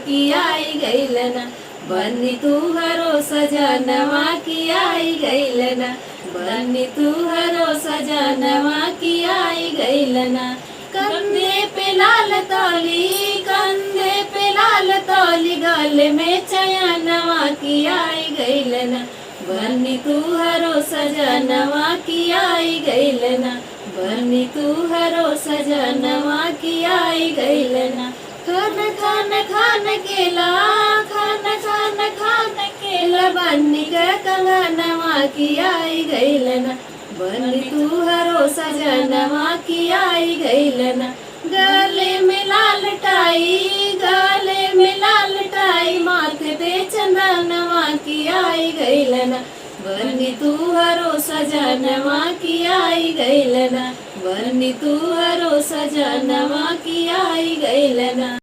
की आई गईलना, बनी तू हरो सजनवा की आई गईलना, बनी तू हरो सजनवा की आई गईलना। कंधे पे लाल तौली, कंधे पे लाल तौली, गले में चयनवा की आई गईलना, बनी तू हरो सजनवा की आई गईलना, बनी तू हरो सजनवा की आई गईलना। खान खान खान केला, खान खान खान केला, बनी के कंगनवा की आई गईलना, बनी तू हरो सजनवा की आई गईलना। गले में लाल टाई, गले में लाल टाई, माथे पे चंदनवा की आई गईलना, बनी तू हरो सजनवा की आई गईलना, बनी तू हरो सजनवा की आई गईलना।